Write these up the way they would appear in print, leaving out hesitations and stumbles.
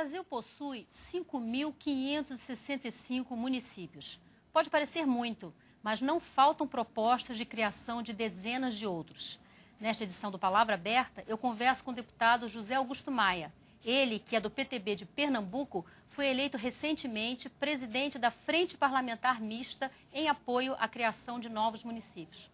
Brasil possui 5.565 municípios. Pode parecer muito, mas não faltam propostas de criação de dezenas de outros. Nesta edição do Palavra Aberta, eu converso com o deputado José Augusto Maia. Ele, que é do PTB de Pernambuco, foi eleito recentemente presidente da Frente Parlamentar Mista em apoio à criação de novos municípios.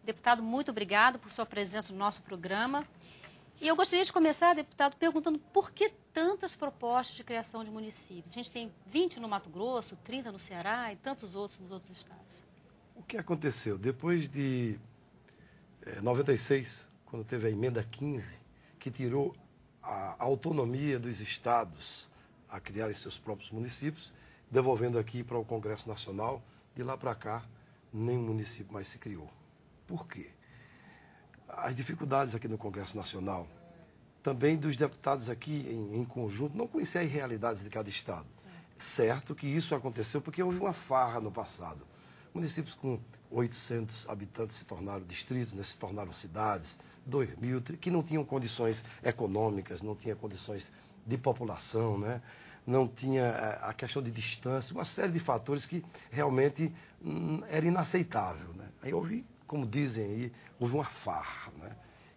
Deputado, muito obrigado por sua presença no nosso programa. E eu gostaria de começar, deputado, perguntando por que tantas propostas de criação de municípios? A gente tem 20 no Mato Grosso, 30 no Ceará e tantos outros nos outros estados. O que aconteceu? Depois de 96, quando teve a emenda 15, que tirou a autonomia dos estados a criarem seus próprios municípios, devolvendo aqui para o Congresso Nacional, de lá para cá, nenhum município mais se criou. Por quê? As dificuldades aqui no Congresso Nacional, também dos deputados aqui em conjunto, não conheciam as realidades de cada estado. Certo que isso aconteceu porque houve uma farra no passado. Municípios com 800 habitantes se tornaram distritos, né, se tornaram cidades, 2.000, que não tinham condições econômicas, não tinham condições de população, né, não tinha a questão de distância, uma série de fatores que realmente era inaceitável. Né. Aí houve, como dizem aí, houve uma farra, né,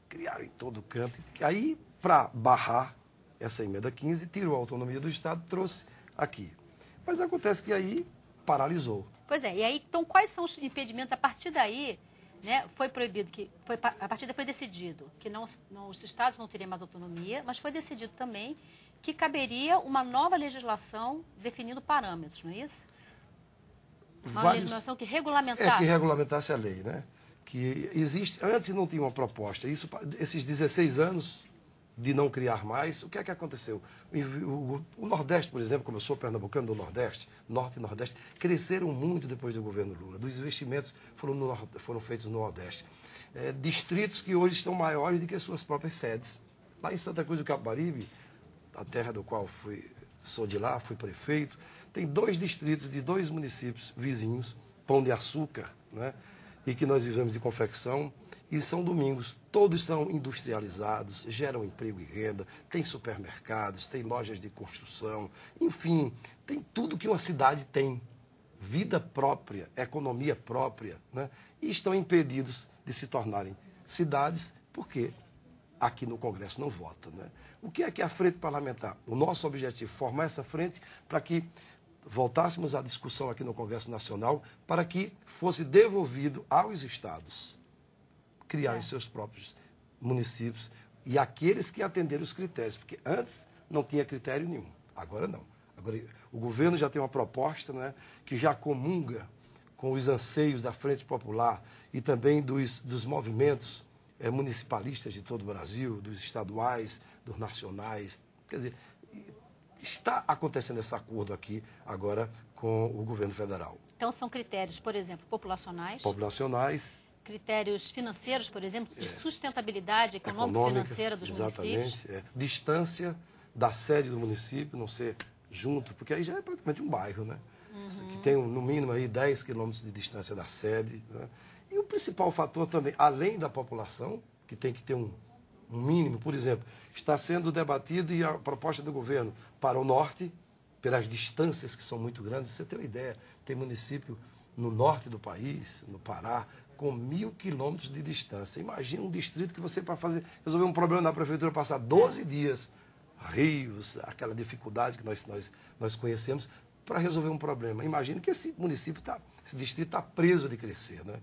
criaram em todo canto. Aí, para barrar essa emenda 15, tirou a autonomia do Estado, trouxe aqui. Mas acontece que aí paralisou. Pois é, e aí, então, quais são os impedimentos? A partir daí, né, foi proibido, a partir daí foi decidido que os estados não teriam mais autonomia, mas foi decidido também que caberia uma nova legislação definindo parâmetros, não é isso? Uma legislação que regulamentasse. Que regulamentasse a lei, né? Que existe, antes não tinha uma proposta. Esses 16 anos de não criar mais, o que é que aconteceu? O Nordeste, por exemplo, como eu sou pernambucano do Nordeste, Norte e Nordeste, cresceram muito depois do governo Lula. Dos investimentos foram feitos no Nordeste. Distritos que hoje estão maiores do que suas próprias sedes. Lá em Santa Cruz do Capibaribe, a terra do qual sou de lá, fui prefeito, tem 2 distritos de 2 municípios vizinhos, Pão de Açúcar, né? E que nós vivemos de confecção, e São Domingos. Todos são industrializados, geram emprego e renda, tem supermercados, tem lojas de construção, enfim, tem tudo que uma cidade tem. Vida própria, economia própria, né? E estão impedidos de se tornarem cidades porque aqui no Congresso não vota, né? O que é a frente parlamentar? O nosso objetivo é formar essa frente para que voltássemos à discussão aqui no Congresso Nacional para que fosse devolvido aos estados criarem seus próprios municípios e aqueles que atenderam os critérios, porque antes não tinha critério nenhum, agora não. Agora o governo já tem uma proposta, né, que já comunga com os anseios da Frente Popular e também dos movimentos municipalistas de todo o Brasil, dos estaduais, dos nacionais, quer dizer, está acontecendo esse acordo aqui agora com o governo federal. Então são critérios, por exemplo, populacionais. Critérios financeiros, por exemplo, de sustentabilidade econômico-financeira dos municípios. Distância da sede do município, não ser junto, porque aí já é praticamente um bairro, né? Que tem no mínimo aí 10 quilômetros de distância da sede, né? E o principal fator também, além da população, que tem que ter um mínimo, por exemplo, está sendo debatido e a proposta do governo para o norte, pelas distâncias que são muito grandes. Você tem uma ideia, tem município no norte do país, no Pará, com 1.000 quilômetros de distância. Imagina um distrito que você, para resolver um problema na prefeitura, passar 12 dias, rios, aquela dificuldade que nós conhecemos, para resolver um problema. Imagina que esse distrito está preso de crescer, né?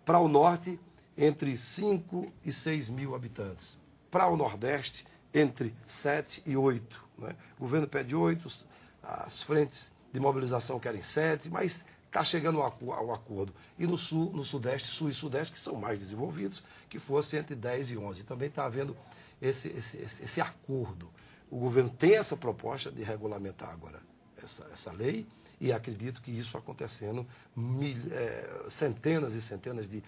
Para o norte, entre 5 e 6 mil habitantes. Para o Nordeste, entre 7 e 8. Né? O governo pede 8, as frentes de mobilização querem 7, mas está chegando ao acordo. E no Sul, no Sudeste, Sul e Sudeste, que são mais desenvolvidos, que fosse entre 10 e 11. Também está havendo esse acordo. O governo tem essa proposta de regulamentar agora essa lei, e acredito que isso acontecendo, centenas e centenas de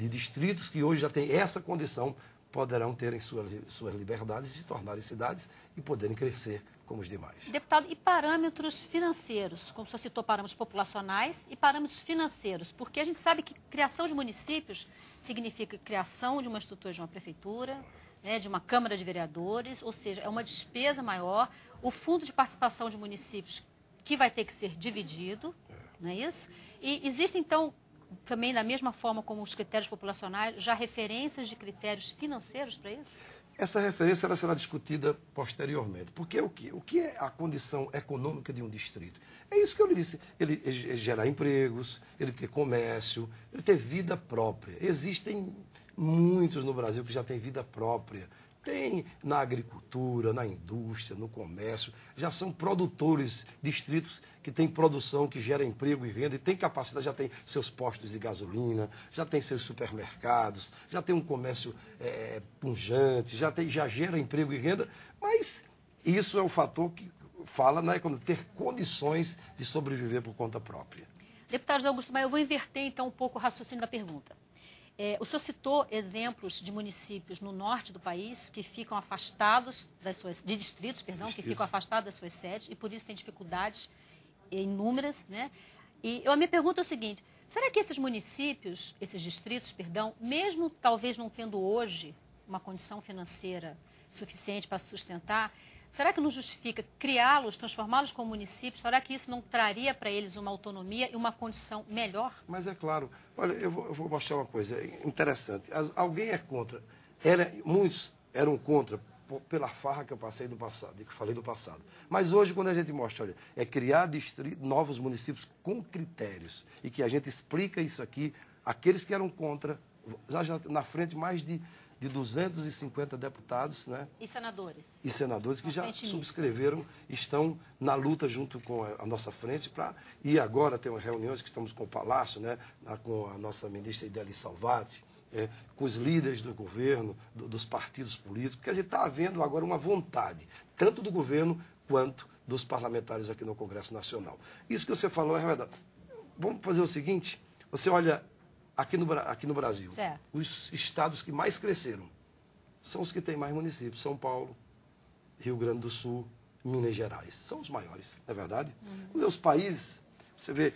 distritos que hoje já têm essa condição, poderão terem suas liberdades e se tornarem cidades e poderem crescer como os demais. Deputado, e parâmetros financeiros? Como o senhor citou, parâmetros populacionais e parâmetros financeiros, porque a gente sabe que criação de municípios significa criação de uma estrutura de uma prefeitura, né, de uma Câmara de Vereadores, ou seja, é uma despesa maior. O fundo de participação de municípios que vai ter que ser dividido, não é isso? E existe, então, também da mesma forma como os critérios populacionais, já referências de critérios financeiros para isso? Essa referência ela será discutida posteriormente. Porque o que é a condição econômica de um distrito? É isso que eu lhe disse. Ele gerar empregos, ele ter comércio, ele ter vida própria. Existem muitos no Brasil que já têm vida própria. Tem na agricultura, na indústria, no comércio, já são produtores, distritos que têm produção, que gera emprego e renda, e tem capacidade, já tem seus postos de gasolina, já tem seus supermercados, já tem um comércio pujante, já gera emprego e renda, mas isso é o fator que fala na economia, ter condições de sobreviver por conta própria. Deputado José Augusto Maia, eu vou inverter então um pouco o raciocínio da pergunta. O senhor citou exemplos de municípios no norte do país que ficam afastados de distritos, que ficam afastados das suas sedes e por isso têm dificuldades inúmeras, né? E a minha pergunta é o seguinte: será que esses municípios, esses distritos, mesmo talvez não tendo hoje uma condição financeira suficiente para sustentar, será que não justifica criá-los, transformá-los como municípios? Será que isso não traria para eles uma autonomia e uma condição melhor? Mas é claro. Olha, eu vou mostrar uma coisa interessante. Alguém é contra. Muitos eram contra pela farra que eu passei do passado, que eu falei do passado. Mas hoje, quando a gente mostra, olha, é criar novos municípios com critérios. E que a gente explica isso aqui, aqueles que eram contra, já na frente mais de 250 deputados, né? E senadores. E senadores que já subscreveram, estão na luta junto com a nossa frente e agora tem reuniões que estamos com o Palácio, né? Com a nossa ministra Ideli Salvati, com os líderes do governo, dos partidos políticos. Quer dizer, está havendo agora uma vontade, tanto do governo quanto dos parlamentares aqui no Congresso Nacional. Isso que você falou é verdade. Vamos fazer o seguinte, você olha aqui no Brasil, certo, os estados que mais cresceram são os que têm mais municípios. São Paulo, Rio Grande do Sul, Minas Gerais. São os maiores, não é verdade? Os países, você vê,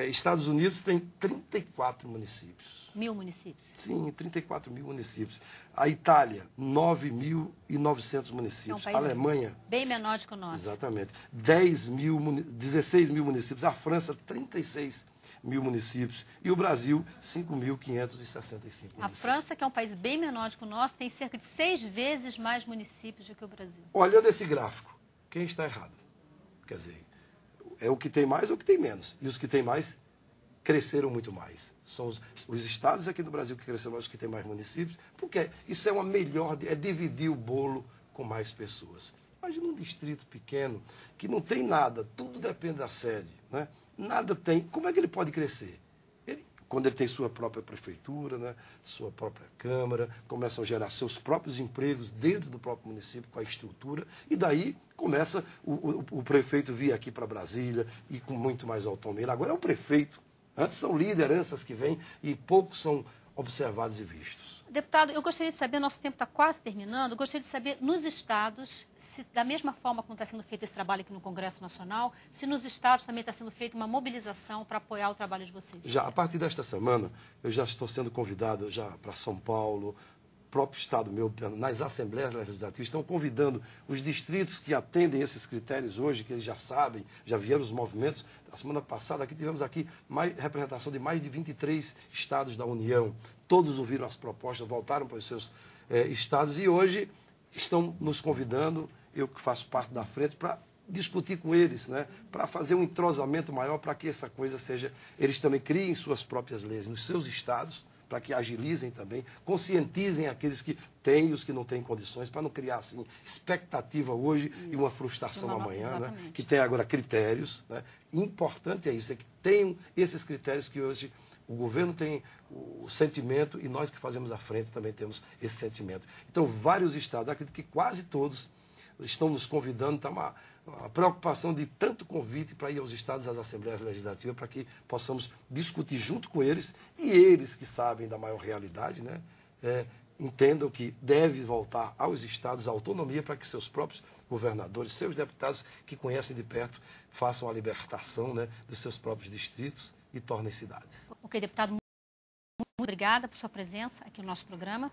Estados Unidos tem 34 municípios. 1.000 municípios? Sim, 34 mil municípios. A Itália, 9.900 municípios. É um a Alemanha... bem menor do que o nosso. Exatamente. 16 mil municípios. A França, 36 mil municípios. E o Brasil, 5.565 municípios. A França, que é um país bem menor do que o nosso, tem cerca de 6 vezes mais municípios do que o Brasil. Olhando esse gráfico, quem está errado? Quer dizer, é o que tem mais ou o que tem menos. E os que têm mais cresceram muito mais. São os estados aqui no Brasil que cresceram mais, os que têm mais municípios, porque isso é uma melhor, é dividir o bolo com mais pessoas. Imagina um distrito pequeno que não tem nada, tudo depende da sede, né? Nada tem. Como é que ele pode crescer? Quando ele tem sua própria prefeitura, né, sua própria Câmara, começam a gerar seus próprios empregos dentro do próprio município com a estrutura, e daí começa o prefeito vir aqui para Brasília e com muito mais autonomia. Agora é o prefeito. Antes são lideranças que vêm e poucos são observados e vistos. Deputado, eu gostaria de saber, nosso tempo está quase terminando, eu gostaria de saber nos estados, se da mesma forma como está sendo feito esse trabalho aqui no Congresso Nacional, se nos estados também está sendo feita uma mobilização para apoiar o trabalho de vocês. Já, a partir desta semana, eu já estou sendo convidado já para São Paulo, próprio estado meu, nas assembleias legislativas, estão convidando os distritos que atendem esses critérios hoje, que eles já sabem, já vieram os movimentos. A semana passada aqui tivemos representação de mais de 23 estados da União. Todos ouviram as propostas, voltaram para os seus estados e hoje estão nos convidando, eu que faço parte da frente, para discutir com eles, né? Para fazer um entrosamento maior, para que essa coisa seja... Eles também criem suas próprias leis nos seus estados, para que agilizem também, conscientizem aqueles que têm e os que não têm condições, para não criar assim expectativa hoje e uma frustração amanhã, né? Que tem agora critérios, né? Importante é isso, é que tenham esses critérios que hoje o governo tem o sentimento e nós que fazemos a frente também temos esse sentimento. Então, vários estados, acredito que quase todos estão nos convidando, está uma preocupação de tanto convite para ir aos estados, às assembleias legislativas, para que possamos discutir junto com eles, e eles que sabem da maior realidade, né, entendam que deve voltar aos estados a autonomia para que seus próprios governadores, seus deputados que conhecem de perto, façam a libertação, né, dos seus próprios distritos e tornem cidades. Ok, deputado, muito obrigada por sua presença aqui no nosso programa.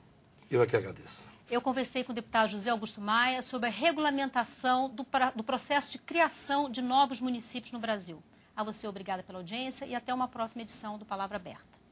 Eu é que agradeço. Eu conversei com o deputado José Augusto Maia sobre a regulamentação do processo de criação de novos municípios no Brasil. A você, obrigada pela audiência e até uma próxima edição do Palavra Aberta.